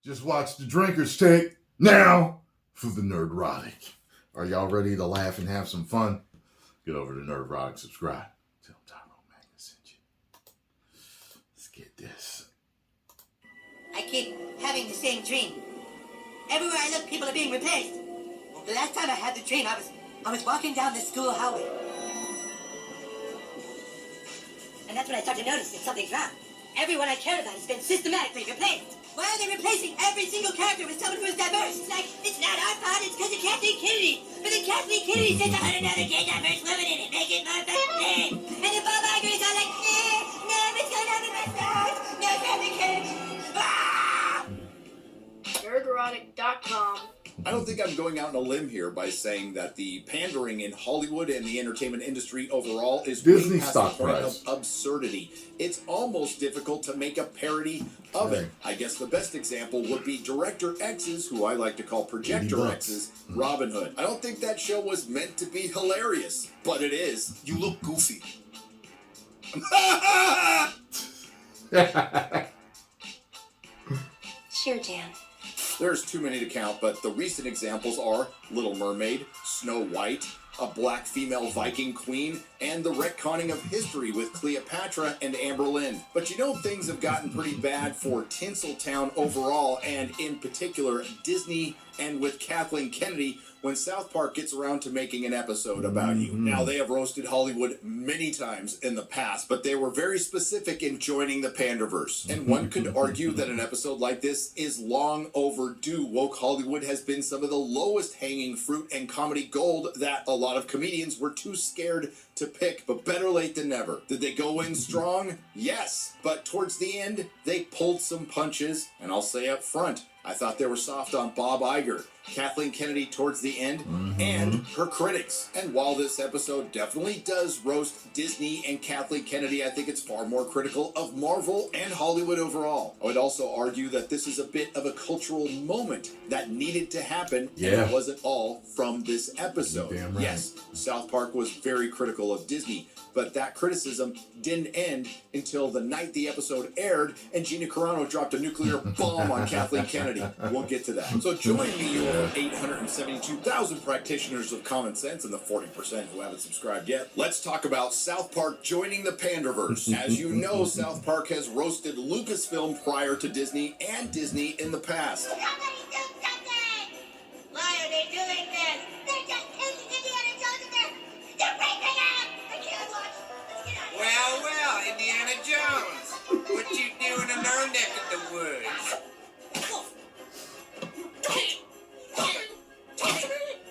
Just watch the drinkers take now for the Nerdrotic. Are y'all ready to laugh and have some fun? Get over to Nerdrotic, subscribe. Tell Tyrone Magnus sent you. Let's get this. I keep having the same dream. Everywhere I look, people are being replaced. The last time I had the dream, I was walking down the school hallway. And that's when I started to notice that something's wrong. Everyone I cared about has been systematically replaced. Why are they replacing every single character with someone who is diverse? It's like, it's not our fault, it's because of Kathleen Kennedy. But then Kathleen Kennedy says I had another gay diverse woman in it, make it more fascinating. And then Bob Iger is all like, no, it's gonna happen my stars. No, Kathleen Kennedy. Ah! Nerdrotic.com. I don't think I'm going out on a limb here by saying that the pandering in Hollywood and the entertainment industry overall is Disney way past stock the point price. of absurdity. It's almost difficult to make a parody of it. I guess the best example would be Director X's, who I like to call Projector X's, Robin Hood. I don't think that show was meant to be hilarious, but it is. You look goofy. Sure, Dan. There's too many to count, but the recent examples are Little Mermaid, Snow White, a black female Viking queen, and the retconning of history with Cleopatra and Amber Lynn. But you know, things have gotten pretty bad for Tinseltown overall, and in particular Disney and with Kathleen Kennedy when South Park gets around to making an episode about you. Now, they have roasted Hollywood many times in the past, but they were very specific in joining the Panderverse. And one could argue that an episode like this is long overdue. Woke Hollywood has been some of the lowest hanging fruit and comedy gold that a lot of comedians were too scared to pick, but better late than never. Did they go in strong? Yes. But towards the end, they pulled some punches, and I'll say up front, I thought they were soft on Bob Iger, Kathleen Kennedy towards the end, and her critics. And while this episode definitely does roast Disney and Kathleen Kennedy, I think it's far more critical of Marvel and Hollywood overall. I would also argue that this is a bit of a cultural moment that needed to happen, and it wasn't all from this episode. Damn right. Yes, South Park was very critical of Disney, but that criticism didn't end until the night the episode aired and Gina Carano dropped a nuclear bomb on Kathleen Kennedy. We'll get to that. So join me, you over 872,000 practitioners of common sense and the 40% who haven't subscribed yet. Let's talk about South Park joining the Panderverse. As you know, South Park has roasted Lucasfilm prior to Disney and Disney in the past. Somebody do something! Why are they doing this? They're just taking Indiana Jones and they're raping him! I can't watch. Let's get out of here. Well, Indiana Jones, what you doing in our neck of the woods?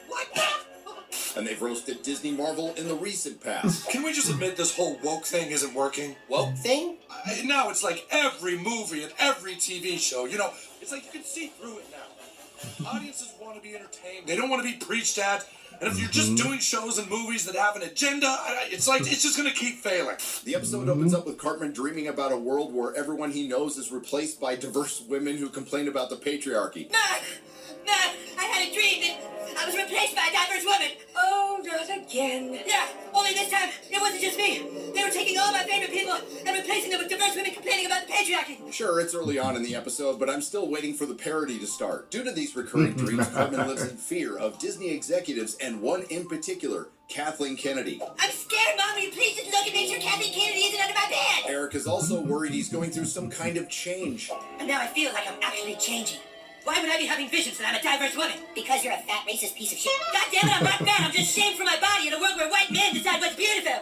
What the? And they've roasted Disney Marvel in the recent past. Can we just admit this whole woke thing isn't working? Woke thing? Now it's like every movie and every TV show. You know, it's like you can see through it now. Audiences want to be entertained. They don't want to be preached at. And if you're just doing shows and movies that have an agenda, it's like it's just going to keep failing. The episode opens up with Cartman dreaming about a world where everyone he knows is replaced by diverse women who complain about the patriarchy. No, I had a dream that I was replaced by a diverse woman. Oh, not again. Yeah, only this time, it wasn't just me. They were taking all my favorite people and replacing them with diverse women complaining about the patriarchy. Sure, it's early on in the episode, but I'm still waiting for the parody to start. Due to these recurring dreams, Cartman lives in fear of Disney executives, and one in particular, Kathleen Kennedy. I'm scared, Mom. Will you please just look and make sure Kathleen Kennedy isn't under my bed? Eric is also worried he's going through some kind of change. And now I feel like I'm actually changing. Why would I be having visions that I'm a diverse woman? Because you're a fat, racist piece of shit. God damn it, I'm not fat. I'm just shamed for my body in a world where white men decide what's beautiful.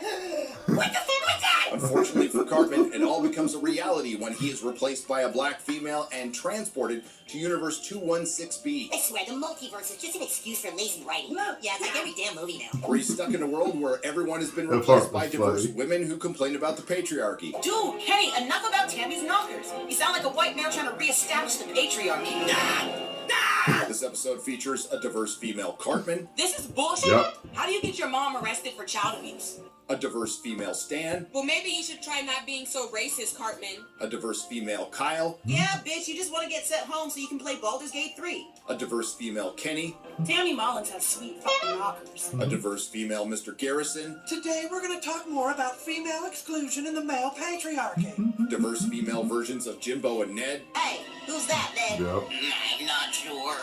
What the fuck was that? Unfortunately for Cartman, it all becomes a reality when he is replaced by a black female and transported to Universe 216B. I swear, the multiverse is just an excuse for lazy writing. Yeah, it's like every damn movie now. Where he's stuck in a world where everyone has been That part replaced by was diverse funny. women who complain about the patriarchy. Dude, Kenny, enough about Tammy's knockers. You sound like a white male trying to reestablish the patriarchy. This episode features a diverse female Cartman, This is bullshit. Yep. How do you get your mom arrested for child abuse? a diverse female Stan, Well, maybe you should try not being so racist, Cartman. a diverse female Kyle, Yeah, bitch, you just want to get sent home so you can play Baldur's Gate 3. a diverse female Kenny, Tammy Mullins has sweet fucking knockers. a diverse female Mr. Garrison, Today we're going to talk more about female exclusion in the male patriarchy. diverse female versions of Jimbo and Ned, Hey, who's that, Ned? Yep. I'm not sure.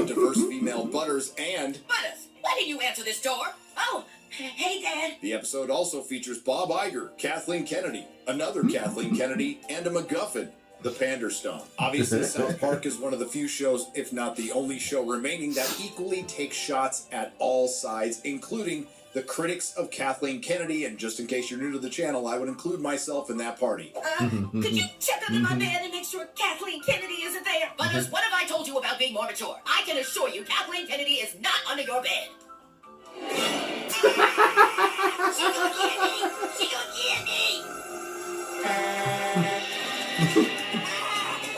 a diverse female Butters, and Butters, why didn't you answer this door? Oh, hey, Dad. the episode also features Bob Iger, Kathleen Kennedy, another Kathleen Kennedy, and a MacGuffin, the Panderstone. Obviously, South Park is one of the few shows, if not the only show remaining, that equally takes shots at all sides, including the critics of Kathleen Kennedy. And just in case you're new to the channel, I would include myself in that party. Could you check under my bed and make sure Kathleen Kennedy isn't there? Butters, what have I told you about being more mature? I can assure you Kathleen Kennedy is not under your bed. She gonna get me! She gonna get me!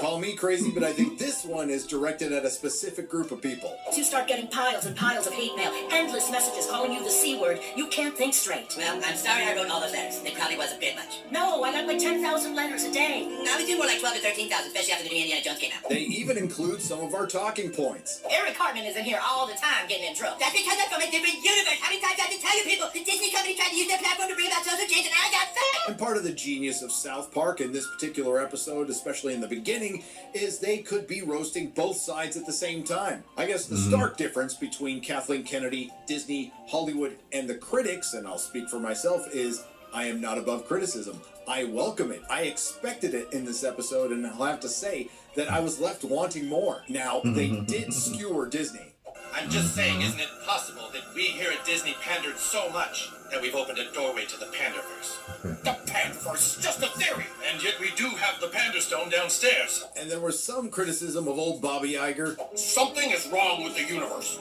Call me crazy, but I think this one is directed at a specific group of people. You start getting piles and piles of hate mail, endless messages calling you the C word. You can't think straight. Well, I'm sorry I wrote all those letters. It probably was a bit much. No, I got like 10,000 letters a day. I was doing more like 12 to 13,000, especially after the new Indiana Jones came out. They even include some of our talking points. Eric Cartman is in here all the time getting in trouble. That's because I'm from a different universe. How many times I have to tell you people? The Disney company tried to use their platform to bring about social change and I got fat. And part of the genius of South Park in this particular episode, especially in the beginning, is they could be roasting both sides at the same time. I guess the stark difference between Kathleen Kennedy, Disney, Hollywood, and the critics, and I'll speak for myself, is I am not above criticism. I welcome it. I expected it in this episode, and I'll have to say that I was left wanting more. Now, they did skewer Disney. I'm just saying, isn't it possible that we here at Disney pandered so much that we've opened a doorway to the Pandaverse? The Pandaverse is just a theory! And yet we do have the Panderstone downstairs. And there was some criticism of old Bobby Iger. Something is wrong with the universe.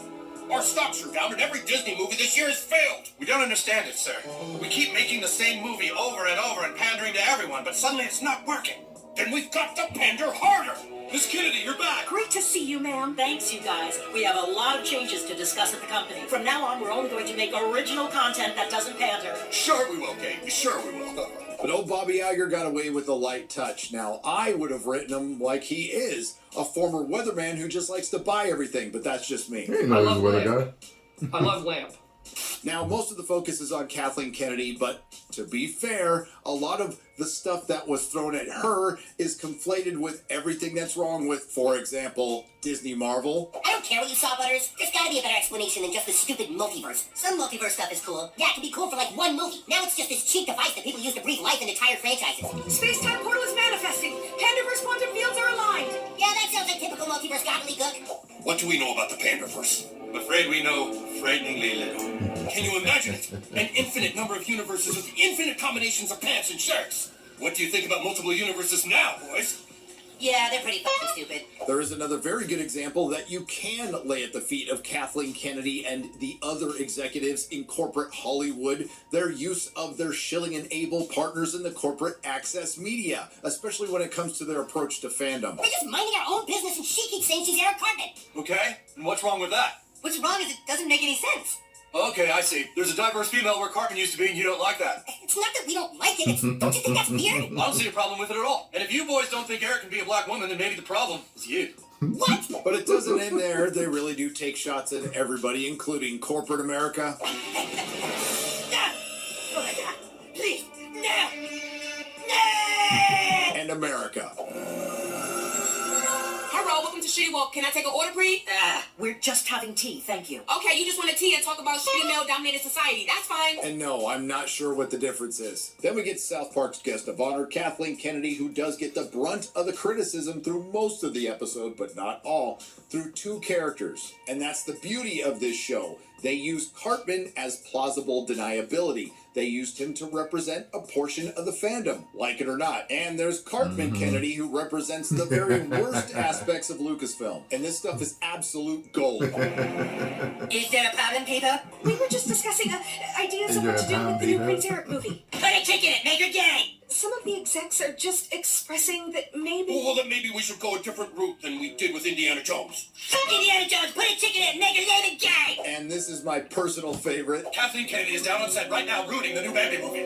Our stocks are down and every Disney movie this year has failed. We don't understand it, sir. We keep making the same movie over and over and pandering to everyone, but suddenly it's not working. Then we've got to pander harder. Miss Kennedy, you're back. Great to see you, ma'am. Thanks, you guys. We have a lot of changes to discuss at the company. From now on, we're only going to make original content that doesn't pander. Sure we will, Kate. Sure we will. But old Bobby Iger got away with a light touch. Now, I would have written him like he is, a former weatherman who just likes to buy everything, but that's just me. He knows what I got. I love lamp. Now, most of the focus is on Kathleen Kennedy, but to be fair, a lot of the stuff that was thrown at her is conflated with everything that's wrong with, for example, Disney Marvel. I don't care what you saw, Butters. There's gotta be a better explanation than just this stupid multiverse. Some multiverse stuff is cool. Yeah, it can be cool for like one movie. Now it's just this cheap device that people use to breathe life into entire franchises. Space-time portal is manifesting. Pandaverse quantum fields are aligned. Yeah, that sounds like typical multiverse gobbledygook. What do we know about the Pandaverse? I'm afraid we know frighteningly little. Can you imagine it? An infinite number of universes with infinite combinations of pants and shirts. What do you think about multiple universes now, boys? Yeah, they're pretty fucking stupid. There is another very good example that you can lay at the feet of Kathleen Kennedy and the other executives in corporate Hollywood, their use of their shilling and able partners in the corporate access media, especially when it comes to their approach to fandom. We're just minding our own business and she keeps saying she's Eric Cartman. Okay, and what's wrong with that? What's wrong is it doesn't make any sense. Okay, I see. There's a diverse female where Cartman used to be and you don't like that. It's not that we don't like it, it's, don't you think that's weird? I don't see a problem with it at all. And if you boys don't think Eric can be a black woman, then maybe the problem is you. What? But it doesn't end there. They really do take shots at everybody, including corporate America. No! Oh my god. Please, no! No! And America. Hello, welcome to Shitty Walk. Can I take an order, please? We're just having tea, thank you. Okay, you just want a tea and talk about shitty male-dominated society. That's fine. And no, I'm not sure what the difference is. Then we get South Park's guest of honor, Kathleen Kennedy, who does get the brunt of the criticism through most of the episode, but not all, through two characters. And that's the beauty of this show. They use Cartman as plausible deniability. They used him to represent a portion of the fandom, like it or not. And there's Cartman Kennedy, who represents the very worst aspects of Lucasfilm. And this stuff is absolute gold. Is there a problem, people? We were just discussing ideas of what to do with the new Prince Eric movie. Put a chick in it, make her gay! Some of the execs are just expressing that maybe... Well, then maybe we should go a different route than we did with Indiana Jones. Fuck Indiana Jones, put a chick in it, make her gay and gay! And this is my personal favorite. Kathleen Kennedy is down on set right now ruining the new Bambi movie.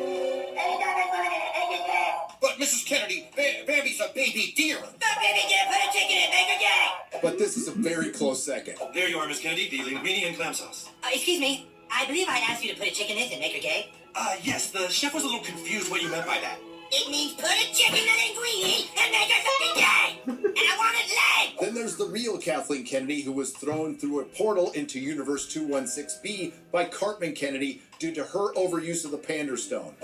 But Mrs. Kennedy, Bambi's a baby deer. Fuck baby deer, put a chick in it, make her gay! But this is a very close second. There you are, Miss Kennedy, the linguine and clam sauce. Excuse me, I believe I asked you to put a chick in this and make her gay. Yes, the chef was a little confused what you meant by that. It means put a chick in the linguine and make her fucking gay! And I want it leg! Then there's the real Kathleen Kennedy, who was thrown through a portal into Universe 216B by Cartman Kennedy due to her overuse of the Panderstone.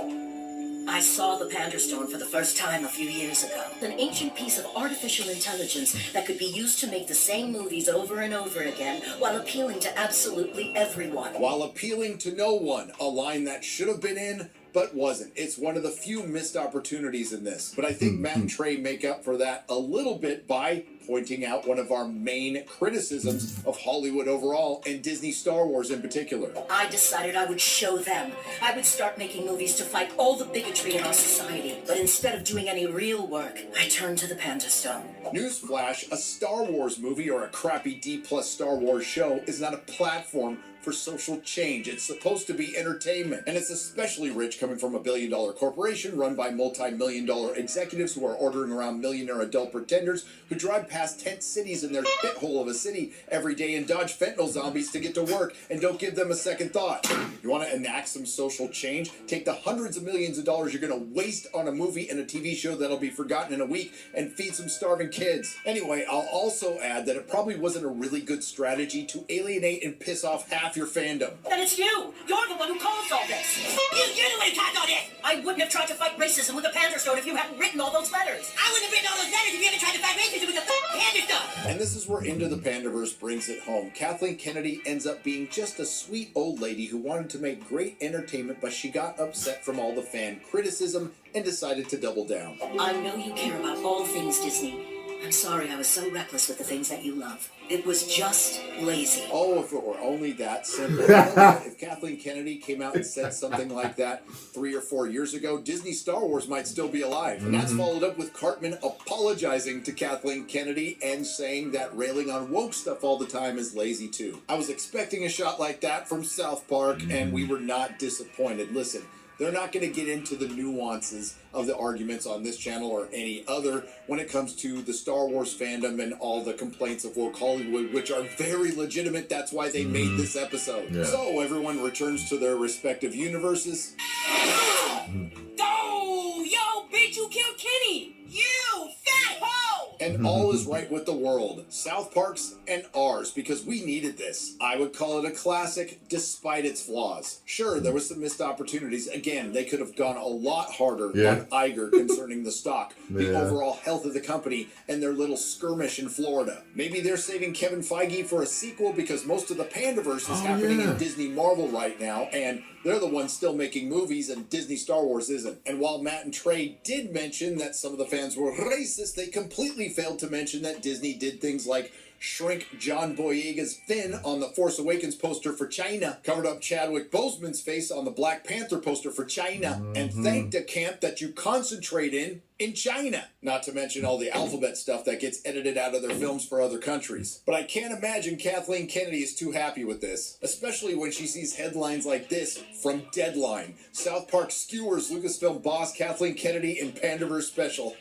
I saw the Panderstone for the first time a few years ago. An ancient piece of artificial intelligence that could be used to make the same movies over and over again while appealing to absolutely everyone. While appealing to no one, a line that should have been in, but wasn't. It's one of the few missed opportunities in this. But I think Matt and Trey make up for that a little bit by pointing out one of our main criticisms of Hollywood overall, and Disney Star Wars in particular. I decided I would show them. I would start making movies to fight all the bigotry in our society. But instead of doing any real work, I turned to the Panderstone. Newsflash, a Star Wars movie or a crappy D+ Star Wars show is not a platform for social change. It's supposed to be entertainment. And it's especially rich coming from a billion-dollar corporation run by multi-million-dollar executives who are ordering around millionaire adult pretenders who drive past tent cities in their shithole of a city every day and dodge fentanyl zombies to get to work and don't give them a second thought. You want to enact some social change? Take the hundreds of millions of dollars you're going to waste on a movie and a TV show that'll be forgotten in a week and feed some starving kids. Anyway, I'll also add that it probably wasn't a really good strategy to alienate and piss off half your fandom. Then it's you! You're the one who caused all this! You're the one who caused all this! I wouldn't have tried to fight racism with the Panderstone if you hadn't written all those letters! I wouldn't have written all those letters if you hadn't tried to fight racism with the Panderstone! And this is where Into the Panderverse brings it home. Kathleen Kennedy ends up being just a sweet old lady who wanted to make great entertainment, but she got upset from all the fan criticism and decided to double down. I know you care about all things Disney. I'm sorry I was so reckless with the things that you love. It was just lazy. Oh, if it were only that simple. If Kathleen Kennedy came out and said something like that 3 or 4 years ago, Disney Star Wars might still be alive. And that's followed up with Cartman apologizing to Kathleen Kennedy and saying that railing on woke stuff all the time is lazy too. I was expecting a shot like that from South Park, and we were not disappointed. Listen, they're not going to get into the nuances of the arguments on this channel or any other when it comes to the Star Wars fandom and all the complaints of woke Hollywood, which are very legitimate. That's why they made this episode. Yeah. So everyone returns to their respective universes. Oh, yo, bitch, you killed Kenny. You fat hoe! And all is right with the world, South Park's and ours, because we needed this. I would call it a classic, despite its flaws. Sure, there was some missed opportunities. Again, they could have gone a lot harder on Iger concerning the stock, the overall health of the company, and their little skirmish in Florida. Maybe they're saving Kevin Feige for a sequel because most of the Pandaverse is happening in Disney Marvel right now, and they're the ones still making movies, and Disney Star Wars isn't. And while Matt and Trey did mention that some of the fans were racist, they completely failed to mention that Disney did things like shrink John Boyega's fin on the Force Awakens poster for China, covered up Chadwick Boseman's face on the Black Panther poster for China, and thanked a camp that you concentrate in China. Not to mention all the alphabet stuff that gets edited out of their films for other countries. But I can't imagine Kathleen Kennedy is too happy with this, especially when she sees headlines like this from Deadline. South Park skewers Lucasfilm boss Kathleen Kennedy in Pandaverse special.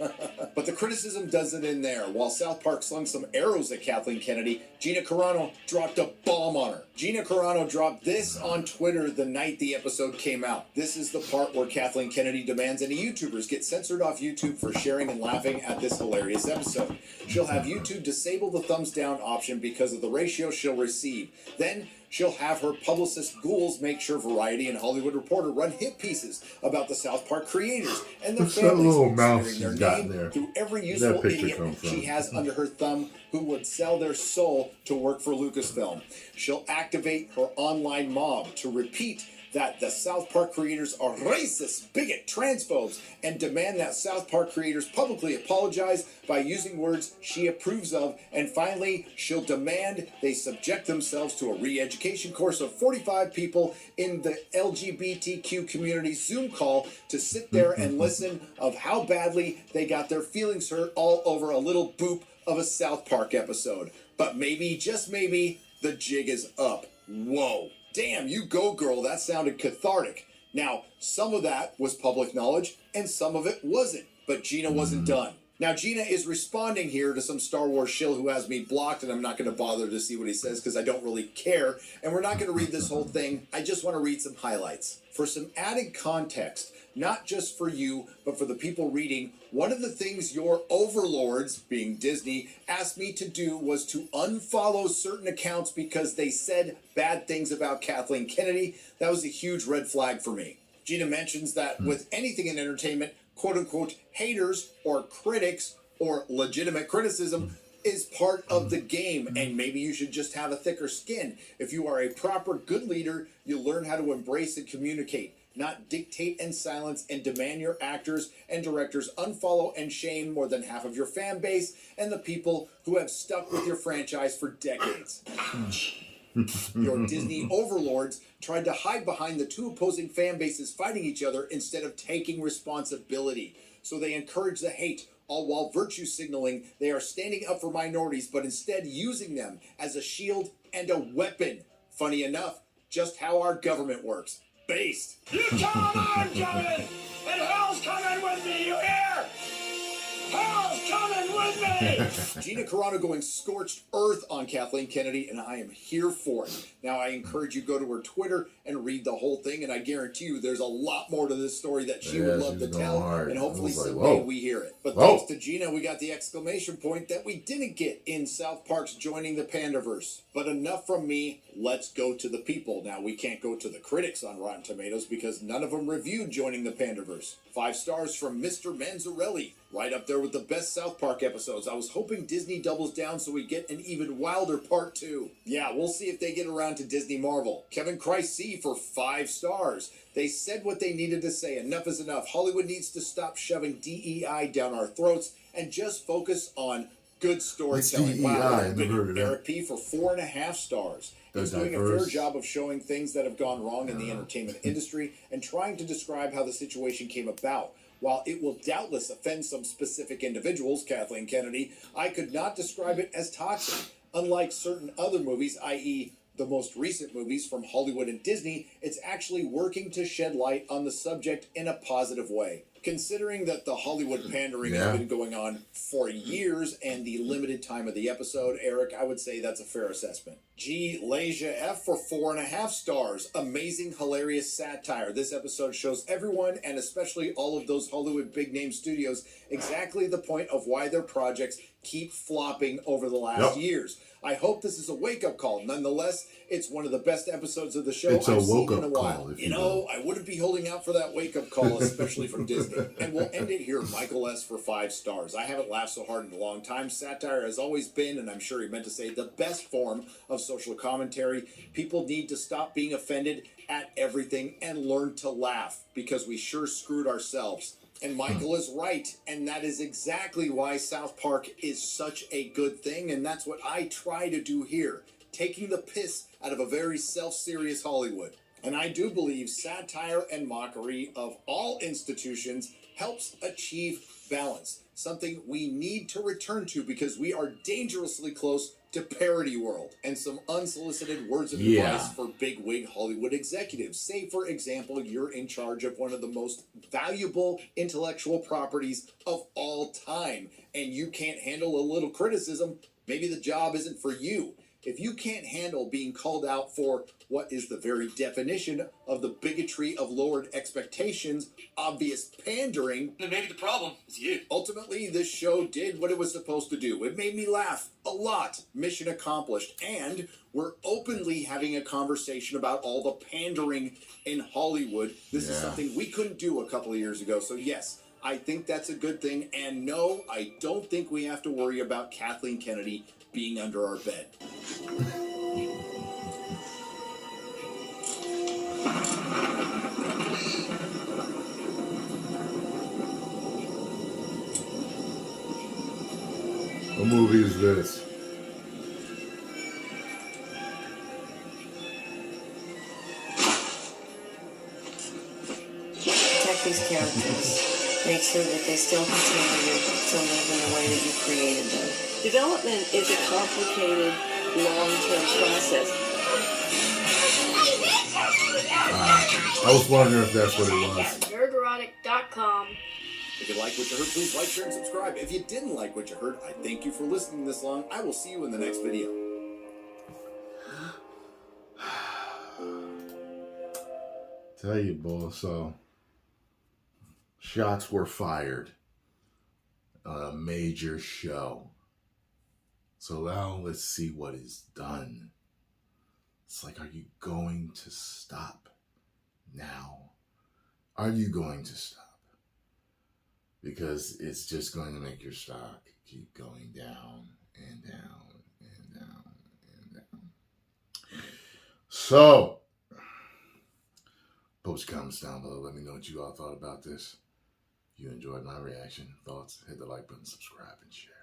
But the criticism doesn't end there. While South Park slung some arrows at Kathleen Kennedy, Gina Carano dropped a bomb on her. Gina Carano dropped this on Twitter the night the episode came out. This is the part where Kathleen Kennedy demands any YouTubers get censored off YouTube for sharing and laughing at this hilarious episode. She'll have YouTube disable the thumbs down option because of the ratio she'll receive. Then she'll have her publicist ghouls make sure Variety and Hollywood Reporter run hit pieces about the South Park creators and their What's that families, little mouse smearing their she's got name there? through every Where'd that useful picture idiot come from? she has under her thumb who would sell their soul to work for Lucasfilm. She'll activate her online mob to repeat that the South Park creators are racist, bigot, transphobes, and demand that South Park creators publicly apologize by using words she approves of. And finally, she'll demand they subject themselves to a re-education course of 45 people in the LGBTQ community Zoom call to sit there and listen of how badly they got their feelings hurt all over a little boop of a South Park episode. But maybe, just maybe, the jig is up. Whoa. Damn, you go, girl. That sounded cathartic. Now, some of that was public knowledge, and some of it wasn't. But Gina wasn't done. Now, Gina is responding here to some Star Wars shill who has me blocked, and I'm not going to bother to see what he says because I don't really care. And we're not going to read this whole thing. I just want to read some highlights. For some added context, not just for you, but for the people reading, one of the things your overlords, being Disney, asked me to do was to unfollow certain accounts because they said bad things about Kathleen Kennedy. That was a huge red flag for me. Gina mentions that with anything in entertainment, quote-unquote haters or critics or legitimate criticism is part of the game, and maybe you should just have a thicker skin. If you are a proper good leader, you learn how to embrace and communicate, not dictate and silence and demand your actors and directors unfollow and shame more than half of your fan base and the people who have stuck with your franchise for decades. Your Disney overlords tried to hide behind the two opposing fan bases fighting each other instead of taking responsibility. So they encourage the hate, all while virtue signaling they are standing up for minorities, but instead using them as a shield and a weapon. Funny enough, just how our government works. Based. You tell them I'm coming, and hell's coming with me, you hear? Hell's coming with me! Gina Carano going scorched earth on Kathleen Kennedy, and I am here for it. Now, I encourage you to go to her Twitter and read the whole thing, and I guarantee you there's a lot more to this story that she would love to tell, and hopefully someday we hear it. But thanks to Gina, we got the exclamation point that we didn't get in South Park's joining the Pandaverse. But enough from me, let's go to the people. Now, we can't go to the critics on Rotten Tomatoes because none of them reviewed joining the Pandaverse. 5 stars from Mr. Manzarelli, right up there with the best South Park episodes. I was hoping Disney doubles down so we get an even wilder part 2. Yeah, we'll see if they get around to Disney Marvel. Kevin Christ C for 5 stars. They said what they needed to say. Enough is enough. Hollywood needs to stop shoving DEI down our throats and just focus on good storytelling. Wow, Eric P for 4.5 stars. He's doing a fair job of showing things that have gone wrong in the entertainment industry and trying to describe how the situation came about. While it will doubtless offend some specific individuals, Kathleen Kennedy, I could not describe it as toxic. Unlike certain other movies, i.e., the most recent movies from Hollywood and Disney, it's actually working to shed light on the subject in a positive way. Considering that the Hollywood pandering has been going on for years and the limited time of the episode, Eric, I would say that's a fair assessment. G. Leja F for 4.5 stars. Amazing, hilarious satire. This episode shows everyone, and especially all of those Hollywood big-name studios, exactly the point of why their projects keep flopping over the last years. I hope this is a wake-up call. Nonetheless, it's one of the best episodes of the show I've seen in a while. You know, I wouldn't be holding out for that wake-up call, especially from Disney. And we'll end it here. Michael S. for 5 stars. I haven't laughed so hard in a long time. Satire has always been, and I'm sure he meant to say, the best form of social commentary. People need to stop being offended at everything and learn to laugh, because we sure screwed ourselves. And Michael is right, and that is exactly why South Park is such a good thing, and that's what I try to do here, taking the piss out of a very self-serious Hollywood. And I do believe satire and mockery of all institutions helps achieve balance, something we need to return to because we are dangerously close to parody world. And some unsolicited words of advice for bigwig Hollywood executives. Say, for example, you're in charge of one of the most valuable intellectual properties of all time, and you can't handle a little criticism. Maybe the job isn't for you. If you can't handle being called out for what is the very definition of the bigotry of lowered expectations, obvious pandering, then maybe the problem is you. Ultimately, this show did what it was supposed to do. It made me laugh a lot. Mission accomplished. And we're openly having a conversation about all the pandering in Hollywood. This is something we couldn't do a couple of years ago. So yes, I think that's a good thing. And no, I don't think we have to worry about Kathleen Kennedy being under our bed. What movie is this? Protect these characters. Make sure that they still continue to live in the way that you created them. Development is a complicated, long-term process. I was wondering if that's what it was. Nerderotic.com. If you like what you heard, please like, share, and subscribe. If you didn't like what you heard, I thank you for listening this long. I will see you in the next video. Tell you, boy, so shots were fired on a major show. So now let's see what is done. It's like, are you going to stop now? Are you going to stop? Because it's just going to make your stock keep going down and down and down and down. So, post comments down below. Let me know what you all thought about this. If you enjoyed my reaction, thoughts, hit the like button, subscribe, and share.